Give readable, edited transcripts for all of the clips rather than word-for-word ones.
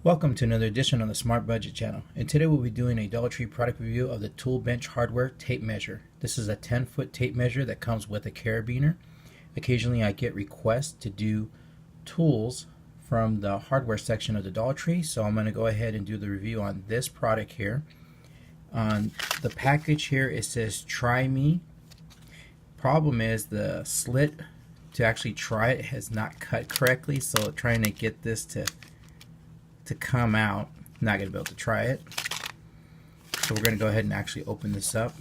Welcome to another edition on the Smart Budget channel, and today we'll be doing a Dollar Tree product review of the Tool Bench Hardware Tape Measure. This is a 10-foot tape measure that comes with a carabiner. Occasionally I get requests to do tools from the hardware section of the Dollar Tree, so I'm going to go ahead and do the review on this product here. On the package here it says "Try Me." Problem is the slit to actually try it has not cut correctly, so trying to get this to come out, not going to be able to try it. So we're going to go ahead and actually open this up.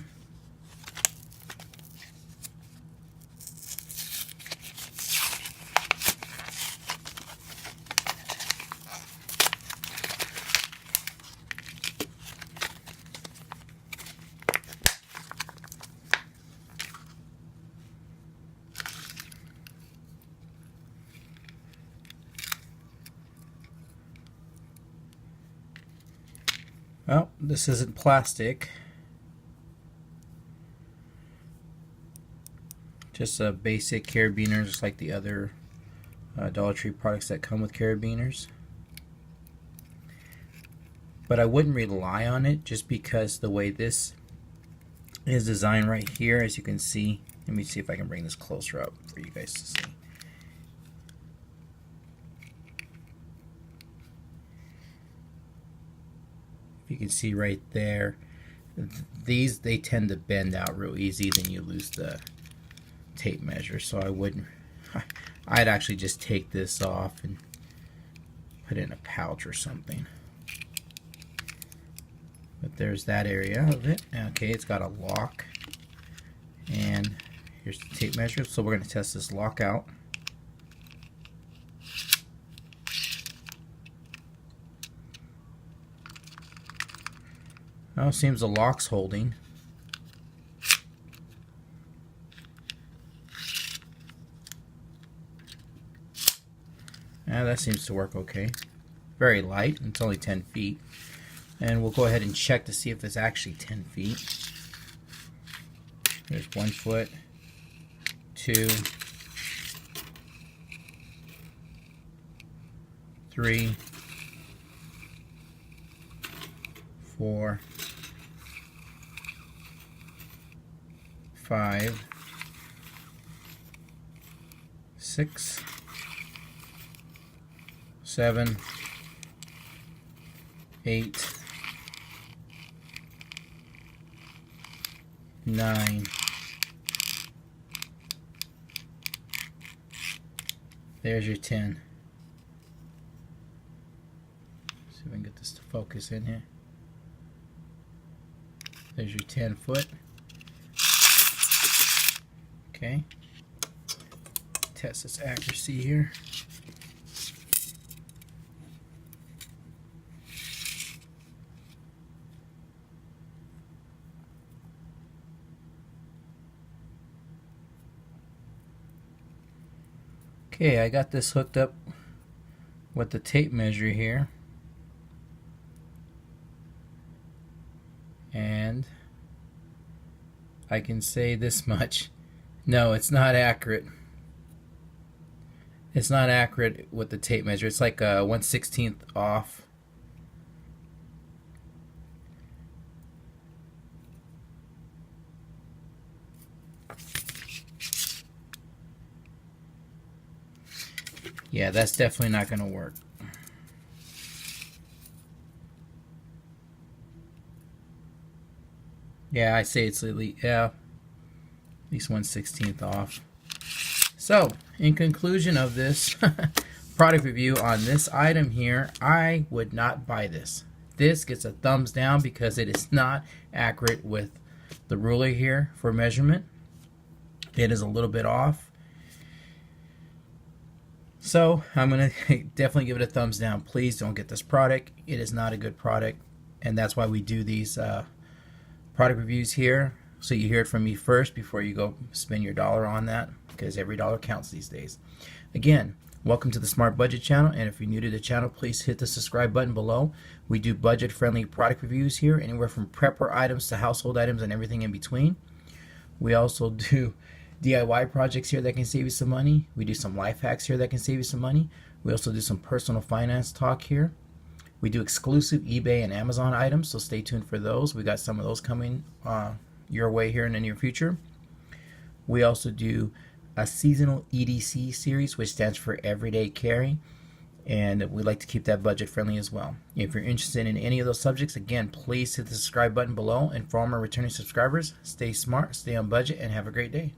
Well, this isn't plastic, just a basic carabiner, just like the other Dollar Tree products that come with carabiners. But I wouldn't rely on it just because the way this is designed right here, as you can see. Let me see if I can bring this closer up for you guys to see. You can see right there, these, they tend to bend out real easy, then you lose the tape measure. So I wouldn't, I'd actually just take this off and put it in a pouch or something. But there's that area of it. Okay, it's got a lock, and here's the tape measure. So we're going to test this lock out. Now it seems the lock's holding. Now that seems to work okay. Very light. It's only 10 feet. And we'll go ahead and check to see if it's actually 10 feet. There's 1 foot, 2, 3, 4, 5, 6, 7, 8, 9, there's your 10. See if I can get this to focus in here. There's your 10 foot. Okay. Test its accuracy here. Okay, I got this hooked up with the tape measure here. And I can say this much. No, it's not accurate. It's not accurate with the tape measure. It's like a 1/16 off. Yeah, that's definitely not going to work. Yeah, I say it's at least 1/16 off. So, in conclusion of this product review on this item here, I would not buy this. This gets a thumbs down because it is not accurate with the ruler here for measurement. It is a little bit off. So, I'm going to definitely give it a thumbs down. Please don't get this product. It is not a good product, and that's why we do these product reviews here, so you hear it from me first before you go spend your dollar on that, because every dollar counts these days. Again, welcome to the Smart Budget channel, and if you're new to the channel, please hit the subscribe button below. We do budget-friendly product reviews here, anywhere from prepper items to household items and everything in between. We also do DIY projects here that can save you some money. We do some life hacks here that can save you some money. We also do some personal finance talk here. We do exclusive eBay and Amazon items, so stay tuned for those. We got some of those coming your way here in the near future. We also do a seasonal EDC series, which stands for Everyday Carry, and we like to keep that budget friendly as well. If you're interested in any of those subjects, again, please hit the subscribe button below. And for all my returning subscribers, stay smart, stay on budget, and have a great day.